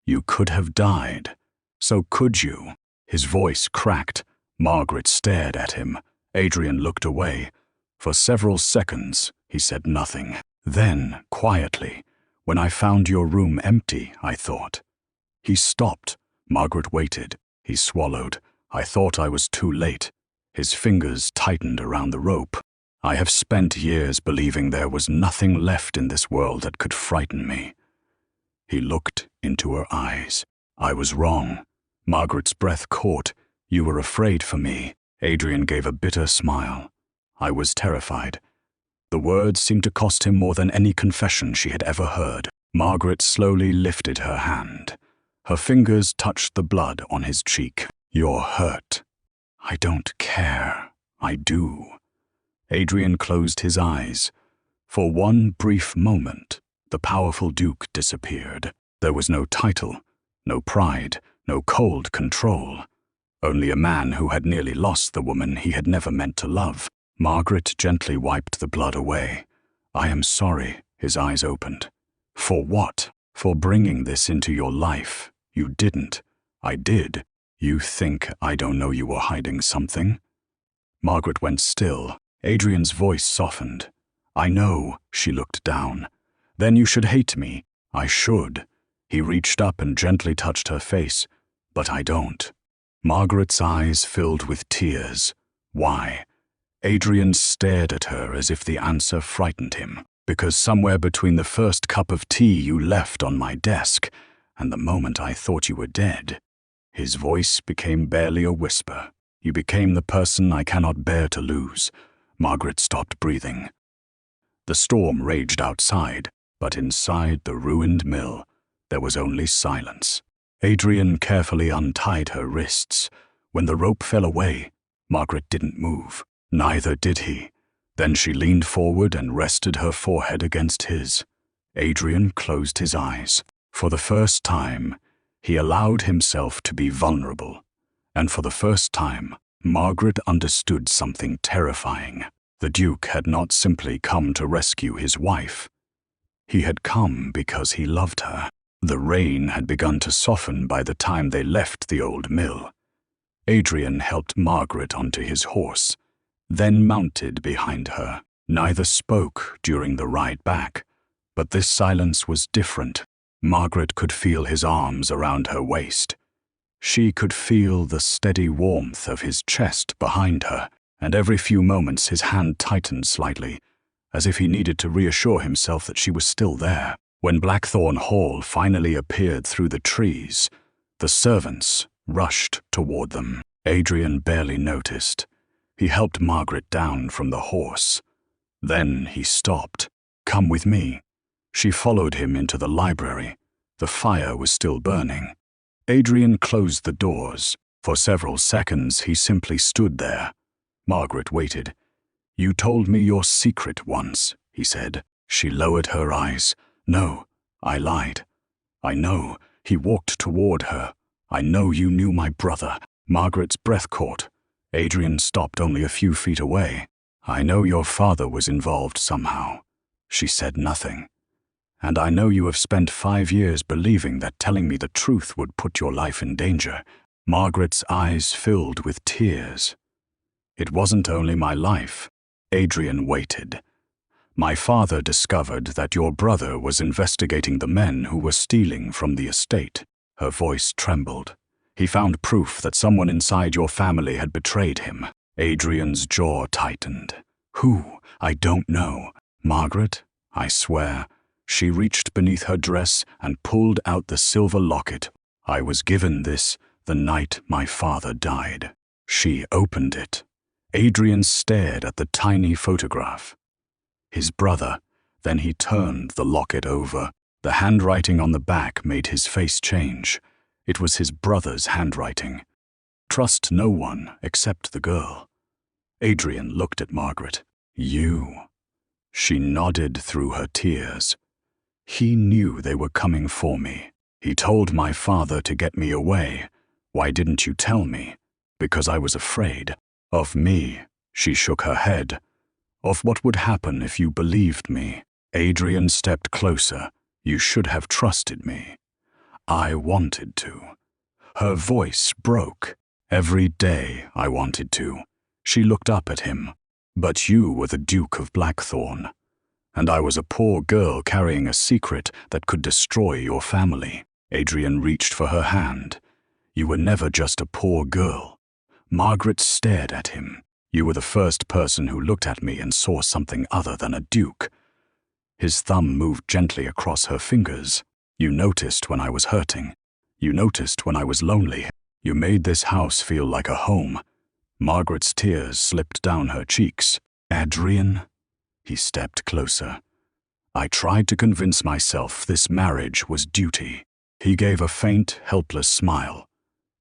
You could have died. So could you?" His voice cracked. Margaret stared at him. Adrian looked away. For several seconds, he said nothing. Then, quietly, "When I found your room empty, I thought." He stopped. Margaret waited. He swallowed. "I thought I was too late." His fingers tightened around the rope. "I have spent years believing there was nothing left in this world that could frighten me." He looked into her eyes. "I was wrong." Margaret's breath caught. "You were afraid for me." Adrian gave a bitter smile. "I was terrified." The words seemed to cost him more than any confession she had ever heard. Margaret slowly lifted her hand. Her fingers touched the blood on his cheek. "You're hurt." "I don't care." "I do." Adrian closed his eyes. For one brief moment, the powerful Duke disappeared. There was no title, no pride, no cold control. Only a man who had nearly lost the woman he had never meant to love. Margaret gently wiped the blood away. "I am sorry." His eyes opened. "For what?" "For bringing this into your life. You didn't." "I did." "You think I don't know you were hiding something?" Margaret went still. Adrian's voice softened. I know, she looked down. Then you should hate me. I should. He reached up and gently touched her face. But I don't. Margaret's eyes filled with tears. Why? Adrian stared at her as if the answer frightened him. Because somewhere between the first cup of tea you left on my desk and the moment I thought you were dead, his voice became barely a whisper. You became the person I cannot bear to lose. Margaret stopped breathing. The storm raged outside, but inside the ruined mill, there was only silence. Adrian carefully untied her wrists. When the rope fell away, Margaret didn't move. Neither did he. Then she leaned forward and rested her forehead against his. Adrian closed his eyes. For the first time, he allowed himself to be vulnerable. And for the first time, Margaret understood something terrifying. The Duke had not simply come to rescue his wife. He had come because he loved her. The rain had begun to soften by the time they left the old mill. Adrian helped Margaret onto his horse, then mounted behind her. Neither spoke during the ride back, but this silence was different. Margaret could feel his arms around her waist. She could feel the steady warmth of his chest behind her, and every few moments his hand tightened slightly, as if he needed to reassure himself that she was still there. When Blackthorn Hall finally appeared through the trees, the servants rushed toward them. Adrian barely noticed. He helped Margaret down from the horse. Then he stopped. "Come with me." She followed him into the library. The fire was still burning. Adrian closed the doors. For several seconds he simply stood there. Margaret waited. "You told me your secret once," he said. She lowered her eyes. "No, I lied. I know." He walked toward her. "I know you knew my brother." Margaret's breath caught. Adrian stopped only a few feet away. "I know your father was involved somehow." She said nothing. "And I know you have spent 5 years believing that telling me the truth would put your life in danger." Margaret's eyes filled with tears. "It wasn't only my life." Adrian waited. "My father discovered that your brother was investigating the men who were stealing from the estate." Her voice trembled. "He found proof that someone inside your family had betrayed him." Adrian's jaw tightened. "Who? I don't know." "Margaret, I swear." She reached beneath her dress and pulled out the silver locket. "I was given this the night my father died." She opened it. Adrian stared at the tiny photograph. His brother. Then he turned the locket over. The handwriting on the back made his face change. It was his brother's handwriting. "Trust no one except the girl." Adrian looked at Margaret. "You." She nodded through her tears. "He knew they were coming for me. He told my father to get me away. Why didn't you tell me?" "Because I was afraid." "Of me?" She shook her head. "Of what would happen if you believed me." Adrian stepped closer. "You should have trusted me." "I wanted to." Her voice broke. "Every day I wanted to." She looked up at him. "But you were the Duke of Blackthorn, and I was a poor girl carrying a secret that could destroy your family." Adrian reached for her hand. "You were never just a poor girl." Margaret stared at him. "You were the first person who looked at me and saw something other than a duke." His thumb moved gently across her fingers. "You noticed when I was hurting. You noticed when I was lonely. You made this house feel like a home." Margaret's tears slipped down her cheeks. "Adrian?" He stepped closer. "I tried to convince myself this marriage was duty." He gave a faint, helpless smile.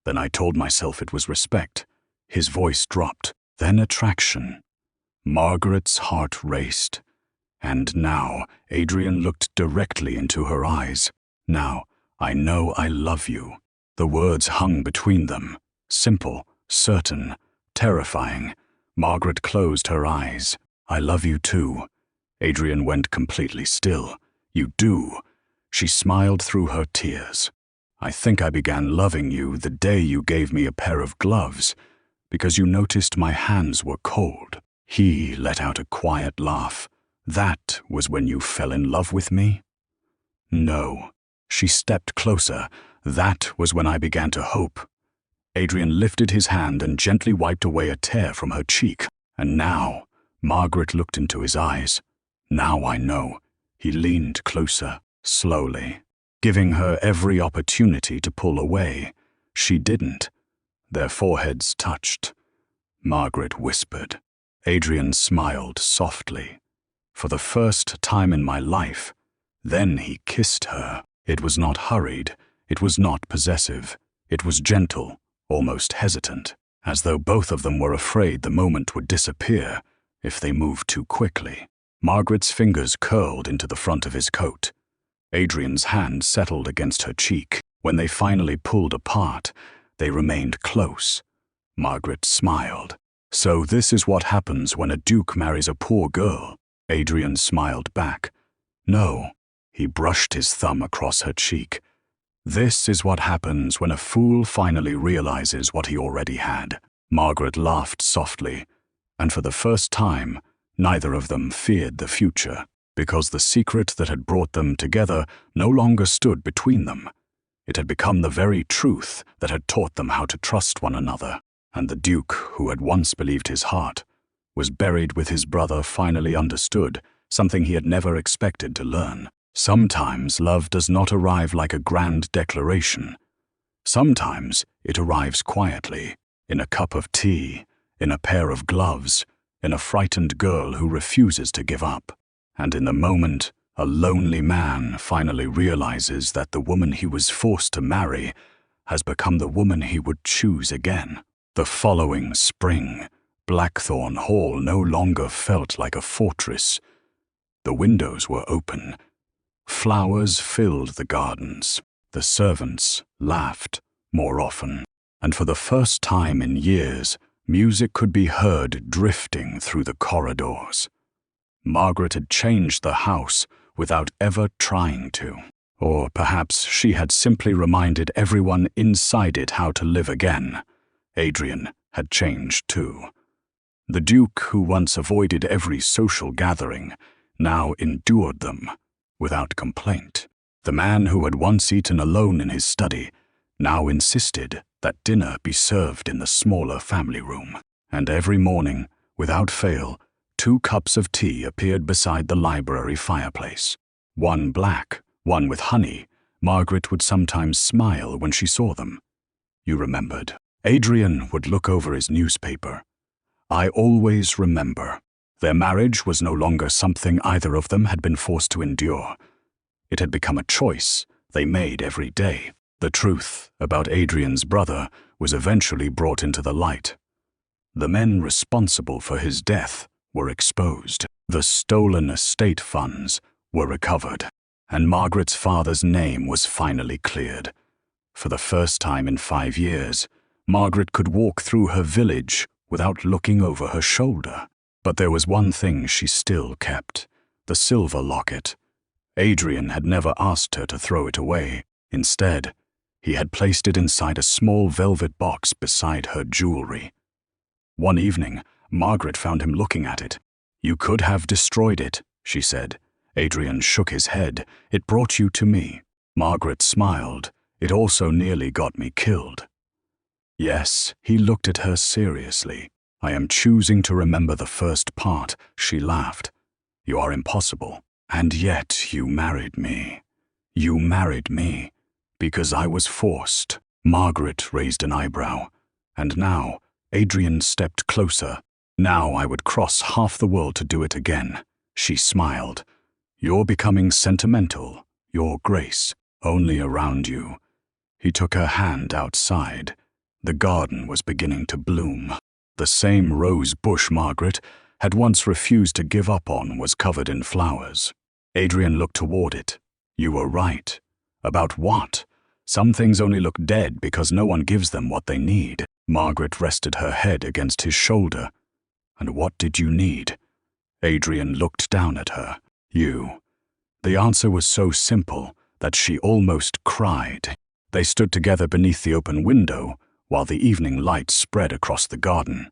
"Then I told myself it was respect." His voice dropped. "Then attraction." Margaret's heart raced. And now Adrian looked directly into her eyes. "Now, I know I love you." The words hung between them. Simple, certain, terrifying. Margaret closed her eyes. "I love you too." Adrian went completely still. "You do." She smiled through her tears. "I think I began loving you the day you gave me a pair of gloves, because you noticed my hands were cold." He let out a quiet laugh. That was when you fell in love with me? No. She stepped closer. That was when I began to hope. Adrian lifted his hand and gently wiped away a tear from her cheek. And now, Margaret looked into his eyes. Now I know. He leaned closer, slowly, giving her every opportunity to pull away. She didn't. Their foreheads touched. Margaret whispered. Adrian smiled softly. For the first time in my life. Then he kissed her. It was not hurried. It was not possessive. It was gentle, almost hesitant, as though both of them were afraid the moment would disappear if they moved too quickly. Margaret's fingers curled into the front of his coat. Adrian's hand settled against her cheek. When they finally pulled apart, they remained close. Margaret smiled. So this is what happens when a duke marries a poor girl. Adrian smiled back. No. He brushed his thumb across her cheek. This is what happens when a fool finally realizes what he already had. Margaret laughed softly, and for the first time, neither of them feared the future, because the secret that had brought them together no longer stood between them. It had become the very truth that had taught them how to trust one another, and the Duke, who had once believed his heart, was buried with his brother finally understood something he had never expected to learn. Sometimes love does not arrive like a grand declaration. Sometimes it arrives quietly, in a cup of tea, in a pair of gloves, in a frightened girl who refuses to give up. And in the moment, a lonely man finally realizes that the woman he was forced to marry has become the woman he would choose again. The following spring, Blackthorn Hall no longer felt like a fortress. The windows were open. Flowers filled the gardens. The servants laughed more often. And for the first time in years, music could be heard drifting through the corridors. Margaret had changed the house without ever trying to. Or perhaps she had simply reminded everyone inside it how to live again. Adrian had changed too. The Duke, who once avoided every social gathering, now endured them without complaint. The man who had once eaten alone in his study now insisted that dinner be served in the smaller family room. And every morning, without fail, 2 cups of tea appeared beside the library fireplace. One black, one with honey. Margaret would sometimes smile when she saw them. You remembered. Adrian would look over his newspaper. I always remember. Their marriage was no longer something either of them had been forced to endure. It had become a choice they made every day. The truth about Adrian's brother was eventually brought into the light. The men responsible for his death were exposed. The stolen estate funds were recovered, and Margaret's father's name was finally cleared. For the first time in 5 years, Margaret could walk through her village without looking over her shoulder. But there was one thing she still kept, the silver locket. Adrian had never asked her to throw it away. Instead, he had placed it inside a small velvet box beside her jewelry. One evening, Margaret found him looking at it. You could have destroyed it, she said. Adrian shook his head. It brought you to me. Margaret smiled. It also nearly got me killed. Yes, he looked at her seriously. I am choosing to remember the first part, she laughed. You are impossible. And yet you married me. You married me because I was forced. Margaret raised an eyebrow. And now, Adrian stepped closer. Now I would cross half the world to do it again. She smiled. You're becoming sentimental, Your Grace, only around you. He took her hand outside. The garden was beginning to bloom. The same rose bush Margaret had once refused to give up on was covered in flowers. Adrian looked toward it. You were right. About what? Some things only look dead because no one gives them what they need. Margaret rested her head against his shoulder. And what did you need? Adrian looked down at her. You. The answer was so simple that she almost cried. They stood together beneath the open window while the evening light spread across the garden.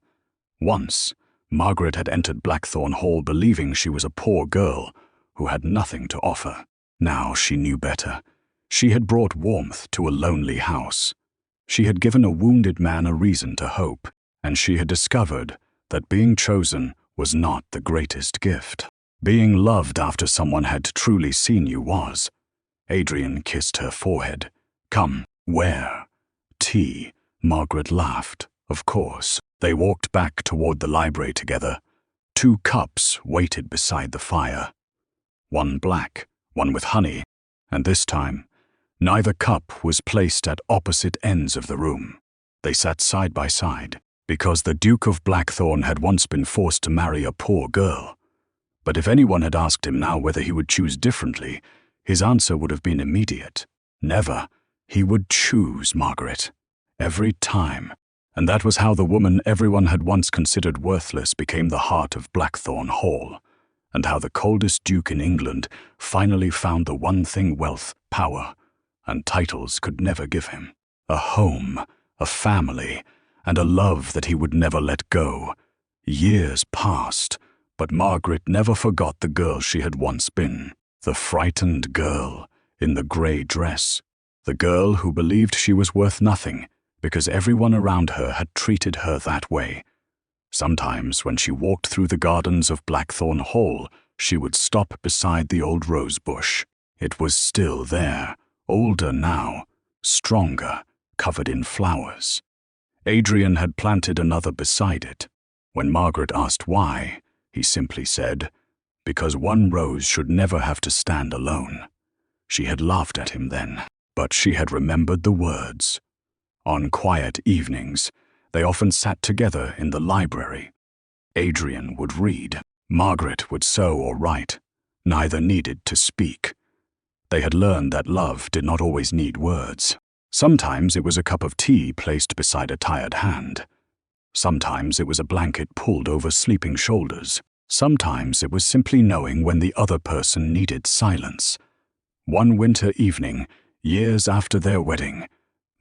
Once, Margaret had entered Blackthorn Hall believing she was a poor girl who had nothing to offer. Now she knew better. She had brought warmth to a lonely house. She had given a wounded man a reason to hope, and she had discovered that being chosen was not the greatest gift. Being loved after someone had truly seen you was. Adrian kissed her forehead. "Come, where?" "Tea." Margaret laughed. "Of course." They walked back toward the library together. 2 cups waited beside the fire. One black, one with honey, and this time, neither cup was placed at opposite ends of the room. They sat side by side, because the Duke of Blackthorn had once been forced to marry a poor girl. But if anyone had asked him now whether he would choose differently, his answer would have been immediate. Never. He would choose Margaret. Every time. And that was how the woman everyone had once considered worthless became the heart of Blackthorn Hall, and how the coldest duke in England finally found the one thing wealth, power, and titles could never give him. A home, a family, and a love that he would never let go. Years passed, but Margaret never forgot the girl she had once been. The frightened girl in the grey dress. The girl who believed she was worth nothing because everyone around her had treated her that way. Sometimes when she walked through the gardens of Blackthorn Hall, she would stop beside the old rose bush. It was still there, older now, stronger, covered in flowers. Adrian had planted another beside it. When Margaret asked why, he simply said, "Because one rose should never have to stand alone." She had laughed at him then, but she had remembered the words. On quiet evenings, they often sat together in the library. Adrian would read. Margaret would sew or write. Neither needed to speak. They had learned that love did not always need words. Sometimes it was a cup of tea placed beside a tired hand. Sometimes it was a blanket pulled over sleeping shoulders. Sometimes it was simply knowing when the other person needed silence. One winter evening, years after their wedding,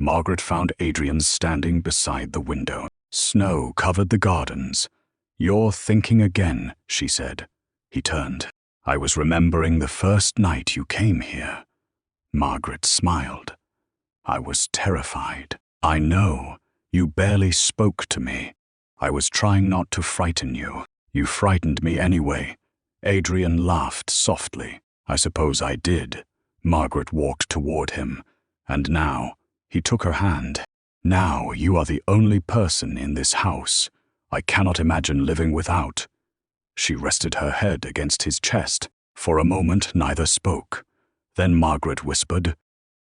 Margaret found Adrian standing beside the window. Snow covered the gardens. "You're thinking again," she said. He turned. "I was remembering the first night you came here." Margaret smiled. "I was terrified." "I know. You barely spoke to me. I was trying not to frighten you. You frightened me anyway." Adrian laughed softly. "I suppose I did." Margaret walked toward him. "And now," he took her hand, "now you are the only person in this house. I cannot imagine living without." She rested her head against his chest. For a moment neither spoke. Then Margaret whispered,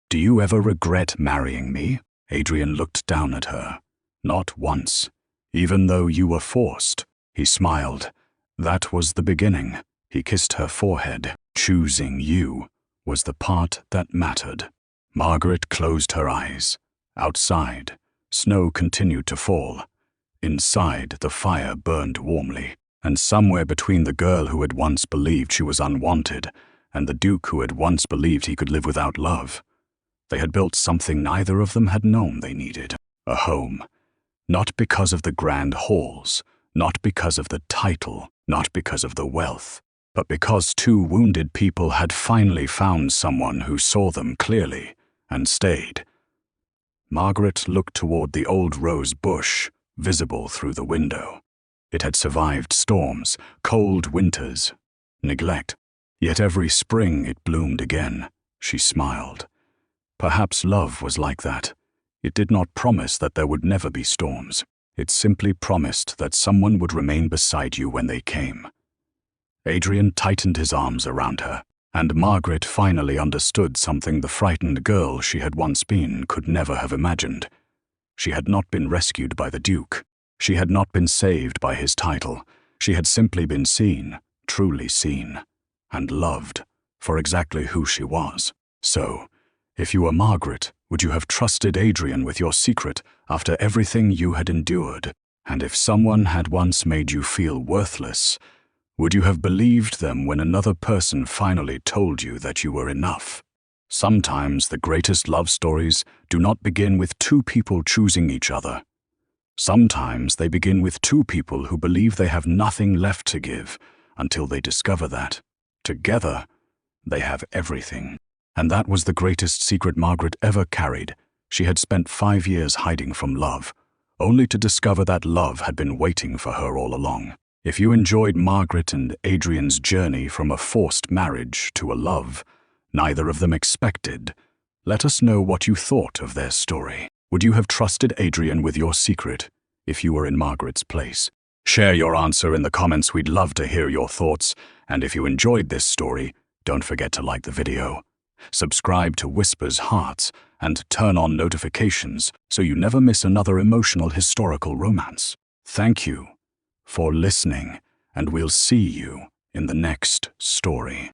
"Do you ever regret marrying me?" Adrian looked down at her. "Not once. Even though you were forced." He smiled. "That was the beginning." He kissed her forehead. "Choosing you was the part that mattered." Margaret closed her eyes. Outside, snow continued to fall. Inside, the fire burned warmly. And somewhere between the girl who had once believed she was unwanted and the Duke who had once believed he could live without love, they had built something neither of them had known they needed. A home. Not because of the grand halls, not because of the title, not because of the wealth, but because 2 wounded people had finally found someone who saw them clearly and stayed. Margaret looked toward the old rose bush, visible through the window. It had survived storms, cold winters, neglect. Yet every spring it bloomed again. She smiled. Perhaps love was like that. It did not promise that there would never be storms. It simply promised that someone would remain beside you when they came. Adrian tightened his arms around her, and Margaret finally understood something the frightened girl she had once been could never have imagined. She had not been rescued by the Duke. She had not been saved by his title. She had simply been seen, truly seen, and loved for exactly who she was. So, if you were Margaret, would you have trusted Adrian with your secret after everything you had endured? And if someone had once made you feel worthless, would you have believed them when another person finally told you that you were enough? Sometimes the greatest love stories do not begin with 2 people choosing each other. Sometimes they begin with two people who believe they have nothing left to give until they discover that, together, they have everything. And that was the greatest secret Margaret ever carried. She had spent 5 years hiding from love, only to discover that love had been waiting for her all along. If you enjoyed Margaret and Adrian's journey from a forced marriage to a love neither of them expected, let us know what you thought of their story. Would you have trusted Adrian with your secret if you were in Margaret's place? Share your answer in the comments. We'd love to hear your thoughts. And if you enjoyed this story, don't forget to like the video, subscribe to Whispers Hearts, and turn on notifications so you never miss another emotional historical romance. Thank you for listening, and we'll see you in the next story.